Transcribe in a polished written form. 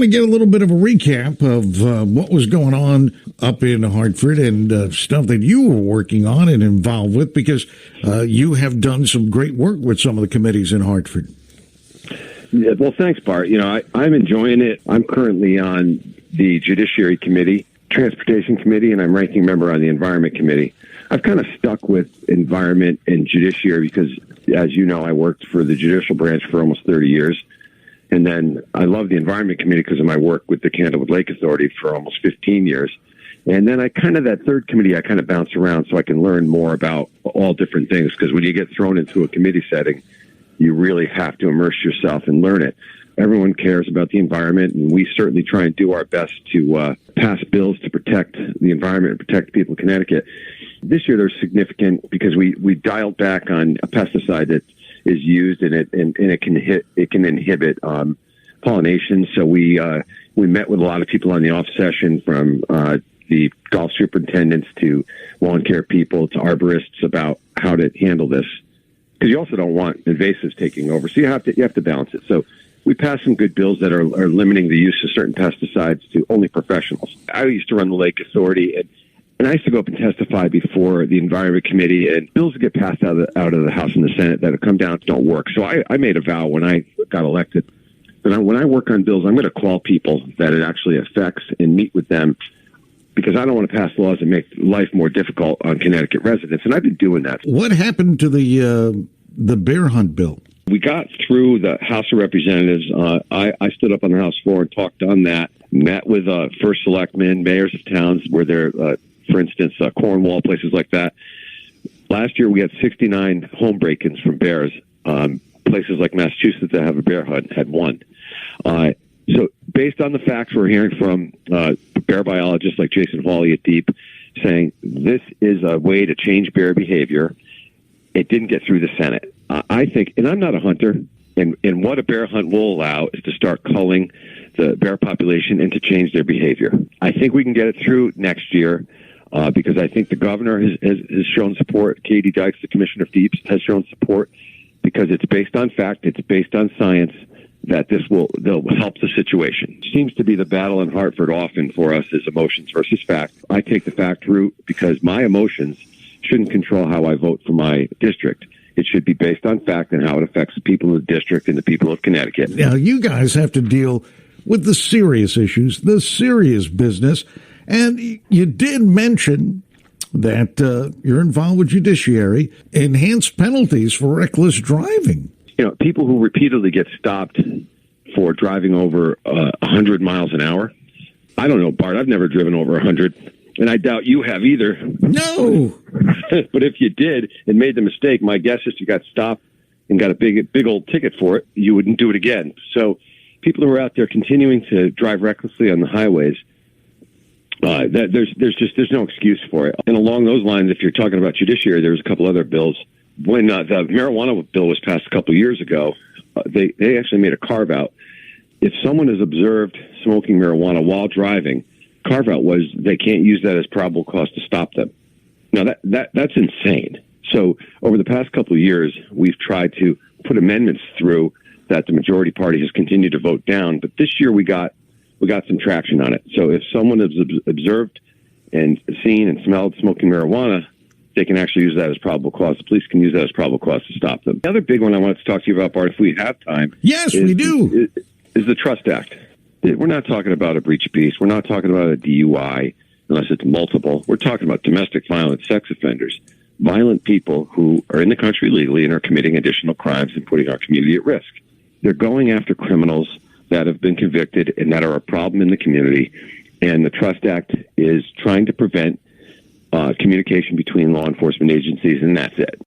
want to get a little bit of a recap of what was going on up in Hartford and stuff that you were working on and involved with, because you have done some great work with some of the committees in Hartford. Yeah, well, thanks, Bart. I'm enjoying it. I'm currently on the Judiciary Committee, Transportation Committee, and I'm ranking member on the Environment Committee. I've kind of stuck with environment and judiciary because, as you know, I worked for the judicial branch for almost 30 years. And then I love the Environment Committee because of my work with the Candlewood Lake Authority for almost 15 years. And then that third committee, I kind of bounce around so I can learn more about all different things, because when you get thrown into a committee setting, you really have to immerse yourself and learn it. Everyone cares about the environment, and we certainly try and do our best to pass bills to protect the environment and protect the people of Connecticut. This year there's significant because we dialed back on a pesticide that is used and it can inhibit pollination. So we met with a lot of people on the off session, from the golf superintendents to lawn care people to arborists, about how to handle this, because you also don't want invasives taking over. So you have to balance it. So we passed some good bills that are limiting the use of certain pesticides to only professionals. I used to run the Lake Authority, and I used to go up and testify before the Environment Committee, and bills that get passed out of the House and the Senate that have come down don't work. So I made a vow when I got elected that when I work on bills, I'm going to call people that it actually affects and meet with them, because I don't want to pass laws that make life more difficult on Connecticut residents, and I've been doing that. What happened to the bear hunt bill? We got through the House of Representatives. I stood up on the House floor and talked on that, met with first selectmen, mayors of towns where they're, for instance, Cornwall, places like that. Last year, we had 69 home break-ins from bears. Places like Massachusetts that have a bear hunt had one. So based on the facts we're hearing from bear biologists like Jason Hawley at DEEP, saying this is a way to change bear behavior, it didn't get through the Senate. I think, and I'm not a hunter, and what a bear hunt will allow is to start culling the bear population and to change their behavior. I think we can get it through next year, because I think the governor has shown support. Katie Dykes, the commissioner of DEEP, has shown support, because it's based on fact, it's based on science, that they'll help the situation. It seems to be the battle in Hartford often for us is emotions versus fact. I take the fact route because my emotions shouldn't control how I vote for my district. It should be based on fact and how it affects the people of the district and the people of Connecticut. Now, you guys have to deal with the serious issues, the serious business, and you did mention that you're involved with judiciary, enhanced penalties for reckless driving. People who repeatedly get stopped for driving over 100 miles an hour. I don't know, Bart. I've never driven over 100, and I doubt you have either. No. But if you did and made the mistake, my guess is you got stopped and got a big old ticket for it. You wouldn't do it again. So people who are out there continuing to drive recklessly on the highways, there's no excuse for it. And along those lines, if you're talking about judiciary, there's a couple other bills. When the marijuana bill was passed a couple of years ago, they actually made a carve-out. If someone is observed smoking marijuana while driving, carve-out was they can't use that as probable cause to stop them. Now, that's insane. So over the past couple of years, we've tried to put amendments through that the majority party has continued to vote down. But this year we got some traction on it. So if someone is observed and seen and smelled smoking marijuana, they can actually use that as probable cause. The police can use that as probable cause to stop them. The other big one I wanted to talk to you about, Bart, if we have time. Yes, we do. Is the Trust Act. We're not talking about a breach of peace. We're not talking about a DUI, unless it's multiple. We're talking about domestic violent sex offenders, violent people who are in the country legally and are committing additional crimes and putting our community at risk. They're going after criminals that have been convicted and that are a problem in the community. And the Trust Act is trying to prevent communication between law enforcement agencies, and that's it.